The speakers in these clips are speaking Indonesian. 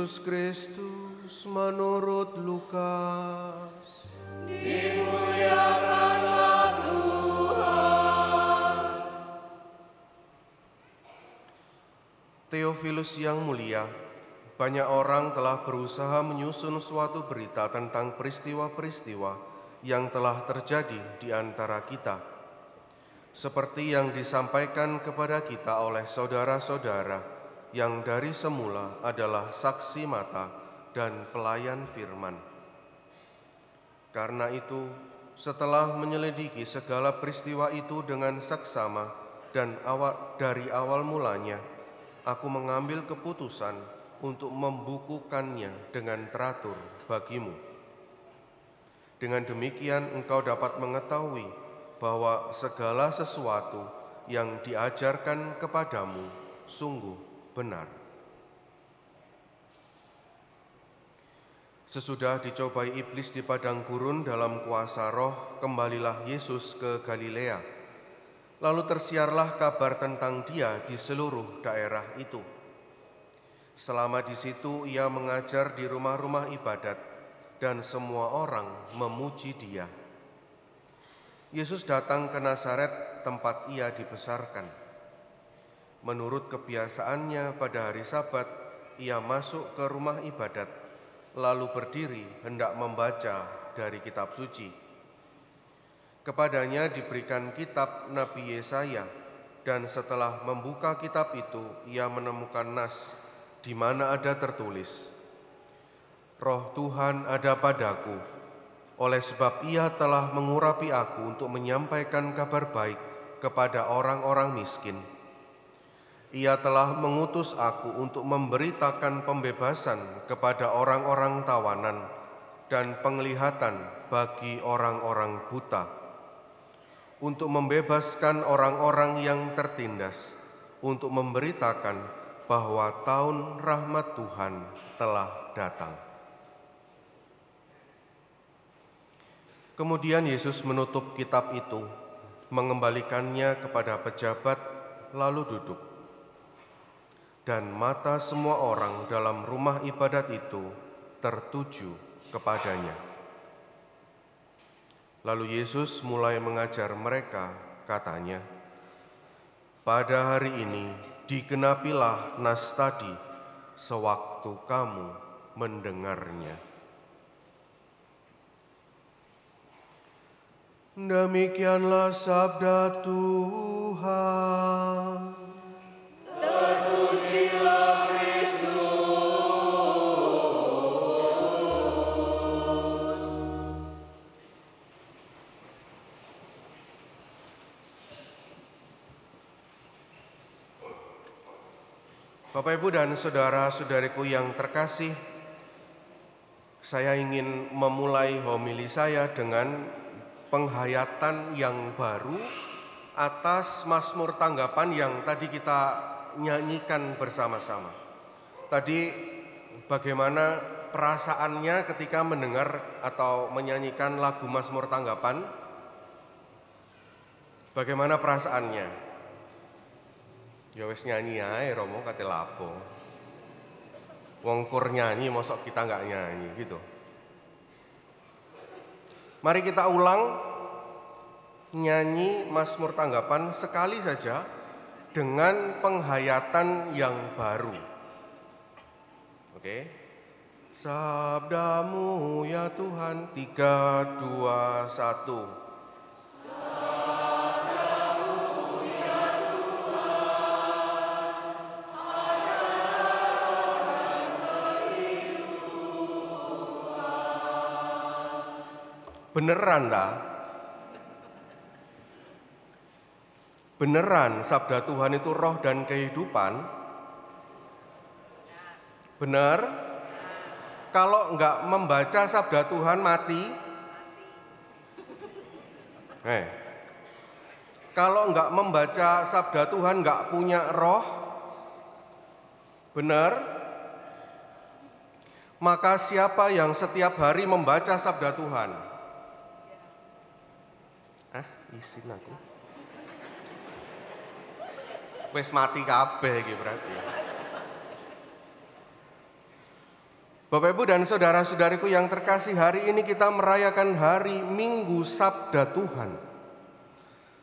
Yesus Kristus menurut Lukas. Dimuliakanlah Tuhan. Theophilus yang mulia, banyak orang telah berusaha menyusun suatu berita tentang peristiwa-peristiwa yang telah terjadi di antara kita, seperti yang disampaikan kepada kita oleh saudara-saudara yang dari semula adalah saksi mata dan pelayan firman. Karena itu, setelah menyelidiki segala peristiwa itu dengan saksama dan dari awal mulanya, aku mengambil keputusan untuk membukukannya dengan teratur bagimu. Dengan demikian engkau dapat mengetahui bahwa segala sesuatu yang diajarkan kepadamu sungguh benar. Sesudah dicobai iblis di padang gurun dalam kuasa roh, kembalilah Yesus ke Galilea. Lalu tersiarlah kabar tentang Dia di seluruh daerah itu. Selama di situ Ia mengajar di rumah-rumah ibadat dan semua orang memuji Dia. Yesus datang ke Nazaret, tempat Ia dibesarkan. Menurut kebiasaannya pada hari Sabat, Ia masuk ke rumah ibadat, lalu berdiri hendak membaca dari kitab suci. Kepadanya diberikan kitab Nabi Yesaya, dan setelah membuka kitab itu, Ia menemukan nas di mana ada tertulis, "Roh Tuhan ada padaku, oleh sebab Ia telah mengurapi aku untuk menyampaikan kabar baik kepada orang-orang miskin. Ia telah mengutus aku untuk memberitakan pembebasan kepada orang-orang tawanan dan penglihatan bagi orang-orang buta, untuk membebaskan orang-orang yang tertindas, untuk memberitakan bahwa tahun rahmat Tuhan telah datang." Kemudian Yesus menutup kitab itu, mengembalikannya kepada pejabat, lalu duduk. Dan mata semua orang dalam rumah ibadat itu tertuju kepadanya. Lalu Yesus mulai mengajar mereka, katanya, "Pada hari ini digenapilah nas tadi sewaktu kamu mendengarnya." Demikianlah sabda Tuhan. Terpujilah Kristus. Bapak, Ibu, dan saudara-saudariku yang terkasih, saya ingin memulai homili saya dengan penghayatan yang baru atas Mazmur Tanggapan yang tadi kita nyanyikan bersama-sama. Tadi bagaimana perasaannya ketika mendengar atau menyanyikan lagu Mazmur Tanggapan? Bagaimana perasaannya? Ya wis nyanyi ae Romo kate lapo. Wong kur nyanyi mosok kita nggak nyanyi gitu. Mari kita ulang nyanyi Mazmur Tanggapan sekali saja dengan penghayatan yang baru. Oke. Sabdamu ya Tuhan, 3, 2, 1. Beneran tak? Beneran sabda Tuhan itu roh dan kehidupan? Benar? Kalau enggak membaca sabda Tuhan mati? Kalau enggak membaca sabda Tuhan enggak punya roh? Benar? Maka siapa yang setiap hari membaca sabda Tuhan? Isin aku. Wis mati kabeh iki berarti. Bapak, Ibu, dan saudara-saudariku yang terkasih, hari ini kita merayakan hari Minggu Sabda Tuhan.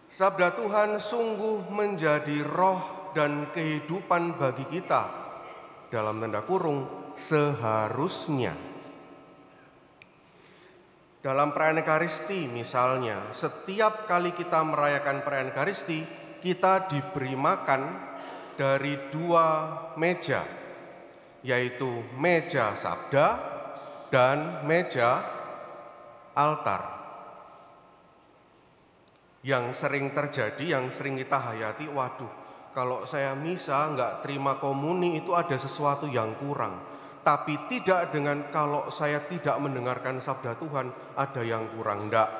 Sabda Tuhan sungguh menjadi roh dan kehidupan bagi kita, dalam tanda kurung, seharusnya. Dalam perayaan Ekaristi misalnya, setiap kali kita merayakan perayaan Ekaristi, kita diberi makan dari 2 meja, yaitu meja sabda dan meja altar. Yang sering terjadi, yang sering kita hayati, waduh, kalau saya misa nggak terima komuni itu ada sesuatu yang kurang. Tapi tidak dengan kalau saya tidak mendengarkan sabda Tuhan ada yang kurang, enggak.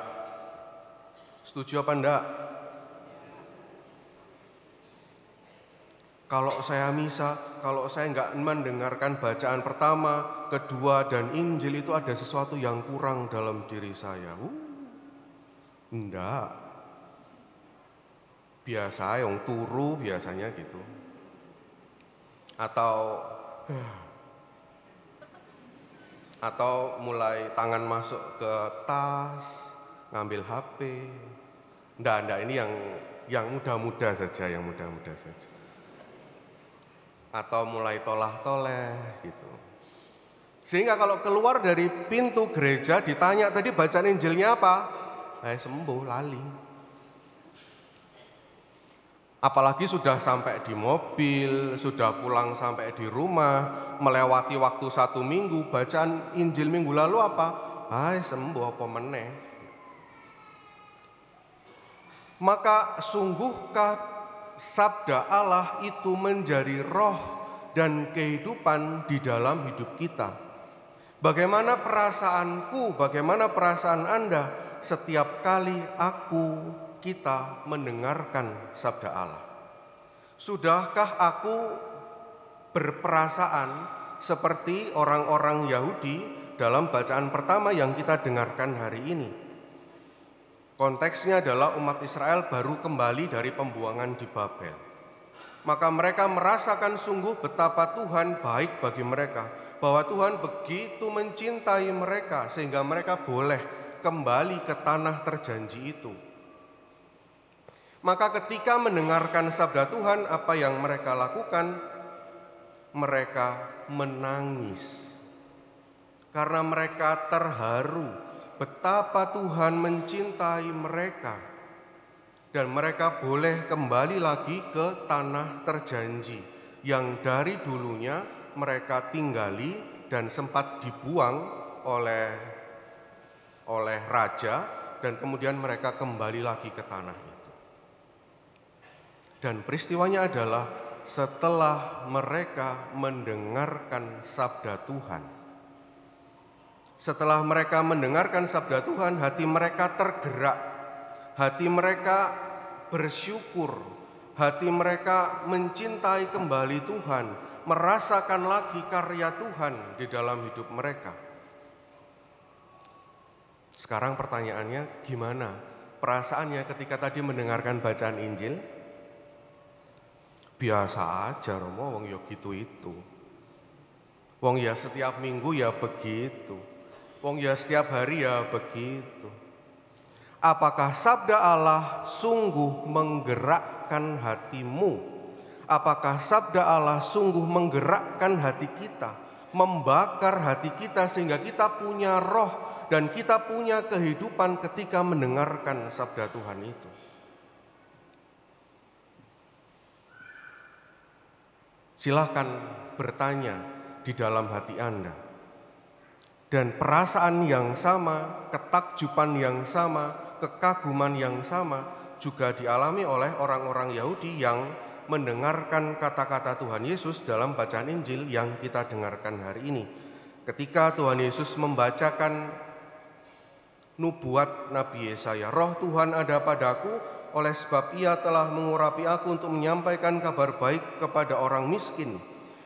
Setuju apa enggak? Kalau saya misa, kalau saya enggak mendengarkan bacaan pertama, kedua, dan Injil itu ada sesuatu yang kurang dalam diri saya. Enggak. Biasa yang turu biasanya gitu. Atau mulai tangan masuk ke tas, ngambil HP. Enggak, ini yang muda-muda saja, saja. Atau mulai tolah-toleh gitu. Sehingga kalau keluar dari pintu gereja ditanya tadi bacaan Injilnya apa? Sembuh, lali. Apalagi sudah sampai di mobil, sudah pulang sampai di rumah, melewati waktu 1 minggu, bacaan Injil minggu lalu apa? Sembuh apa meneh. Maka sungguhkah sabda Allah itu menjadi roh dan kehidupan di dalam hidup kita? Bagaimana perasaanku, bagaimana perasaan Anda setiap kali kita mendengarkan sabda Allah? Sudahkah aku berperasaan seperti orang-orang Yahudi dalam bacaan pertama yang kita dengarkan hari ini? Konteksnya adalah umat Israel baru kembali dari pembuangan di Babel. Maka mereka merasakan sungguh betapa Tuhan baik bagi mereka, bahwa Tuhan begitu mencintai mereka sehingga mereka boleh kembali ke tanah terjanji itu. Maka ketika mendengarkan sabda Tuhan, apa yang mereka lakukan? Mereka menangis. Karena mereka terharu betapa Tuhan mencintai mereka. Dan mereka boleh kembali lagi ke tanah terjanji yang dari dulunya mereka tinggali dan sempat dibuang oleh raja, dan kemudian mereka kembali lagi ke tanah itu. Dan peristiwanya adalah setelah mereka mendengarkan sabda Tuhan. Setelah mereka mendengarkan sabda Tuhan, hati mereka tergerak, hati mereka bersyukur, hati mereka mencintai kembali Tuhan, merasakan lagi karya Tuhan di dalam hidup mereka. Sekarang pertanyaannya, gimana perasaannya ketika tadi mendengarkan bacaan Injil? Biasa aja, Romo, wong ya gitu itu. Wong ya setiap minggu ya begitu. Wong ya setiap hari ya begitu. Apakah sabda Allah sungguh menggerakkan hatimu? Apakah sabda Allah sungguh menggerakkan hati kita, membakar hati kita sehingga kita punya roh dan kita punya kehidupan ketika mendengarkan sabda Tuhan itu? Silahkan bertanya di dalam hati Anda. Dan perasaan yang sama, ketakjuban yang sama, kekaguman yang sama juga dialami oleh orang-orang Yahudi yang mendengarkan kata-kata Tuhan Yesus dalam bacaan Injil yang kita dengarkan hari ini. Ketika Tuhan Yesus membacakan nubuat Nabi Yesaya, "Roh Tuhan ada padaku, oleh sebab Ia telah mengurapi aku untuk menyampaikan kabar baik kepada orang miskin.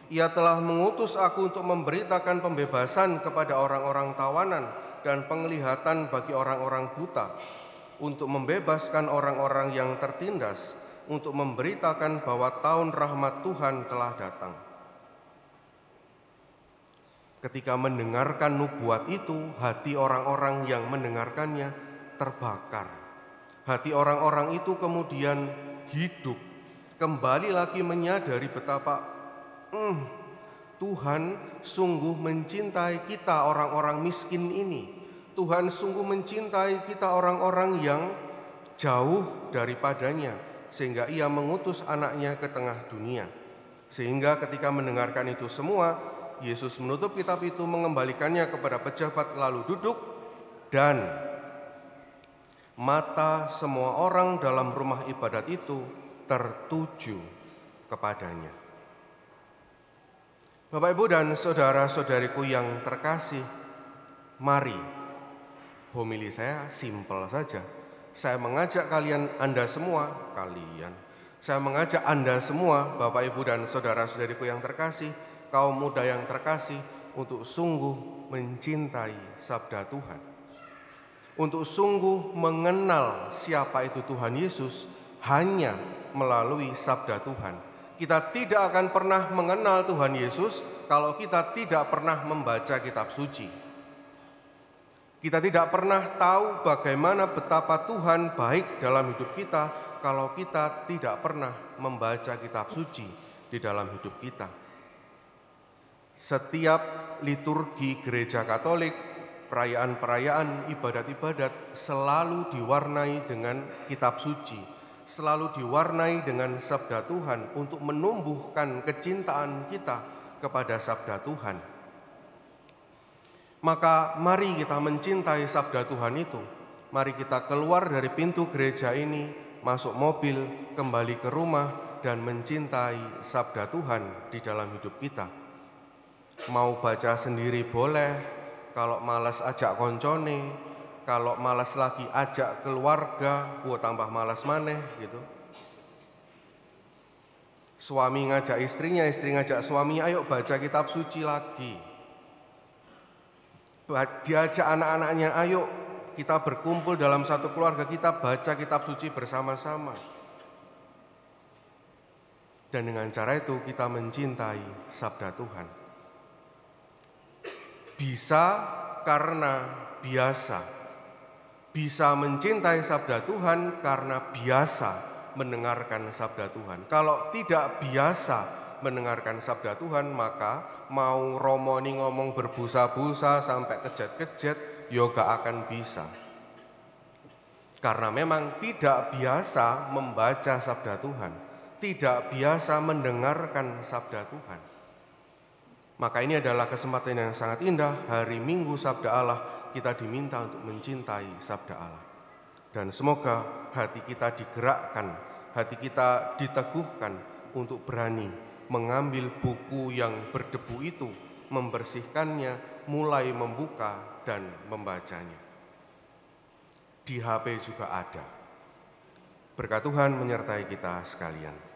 Ia telah mengutus aku untuk memberitakan pembebasan kepada orang-orang tawanan dan penglihatan bagi orang-orang buta, untuk membebaskan orang-orang yang tertindas, untuk memberitakan bahwa tahun rahmat Tuhan telah datang." Ketika mendengarkan nubuat itu, hati orang-orang yang mendengarkannya terbakar. Hati orang-orang itu kemudian hidup, kembali lagi menyadari betapa Tuhan sungguh mencintai kita orang-orang miskin ini. Tuhan sungguh mencintai kita orang-orang yang jauh daripadanya, sehingga ia mengutus anaknya ke tengah dunia. Sehingga ketika mendengarkan itu semua, Yesus menutup kitab itu, mengembalikannya kepada pejabat, lalu duduk, dan mata semua orang dalam rumah ibadat itu tertuju kepadanya. Bapak, Ibu, dan saudara-saudariku yang terkasih, mari, homili saya simpel saja. Saya mengajak Anda semua, saya mengajak Anda semua, Bapak, Ibu, dan saudara-saudariku yang terkasih, kaum muda yang terkasih, untuk sungguh mencintai sabda Tuhan. Untuk sungguh mengenal siapa itu Tuhan Yesus hanya melalui sabda Tuhan. Kita tidak akan pernah mengenal Tuhan Yesus kalau kita tidak pernah membaca kitab suci. Kita tidak pernah tahu bagaimana betapa Tuhan baik dalam hidup kita kalau kita tidak pernah membaca kitab suci di dalam hidup kita. Setiap liturgi gereja Katolik, perayaan-perayaan, ibadat-ibadat selalu diwarnai dengan kitab suci, selalu diwarnai dengan sabda Tuhan untuk menumbuhkan kecintaan kita kepada sabda Tuhan. Maka mari kita mencintai sabda Tuhan itu. Mari kita keluar dari pintu gereja ini, masuk mobil, kembali ke rumah, dan mencintai sabda Tuhan di dalam hidup kita. Mau baca sendiri boleh, kalau malas ajak koncone, kalau malas lagi ajak keluarga, tambah malas maneh gitu. Suami ngajak istrinya, istri ngajak suaminya, ayo baca kitab suci lagi. Diajak anak-anaknya, ayo kita berkumpul dalam satu keluarga, kita baca kitab suci bersama-sama. Dan dengan cara itu kita mencintai sabda Tuhan. Bisa karena biasa. Bisa mencintai sabda Tuhan karena biasa mendengarkan sabda Tuhan. Kalau tidak biasa mendengarkan sabda Tuhan, maka mau romoni ngomong berbusa-busa sampai kejet-kejet, yoga akan bisa. Karena memang tidak biasa membaca sabda Tuhan, tidak biasa mendengarkan sabda Tuhan. Maka ini adalah kesempatan yang sangat indah, hari Minggu Sabda Allah, kita diminta untuk mencintai sabda Allah. Dan semoga hati kita digerakkan, hati kita diteguhkan untuk berani mengambil buku yang berdebu itu, membersihkannya, mulai membuka dan membacanya. Di HP juga ada. Berkat Tuhan menyertai kita sekalian.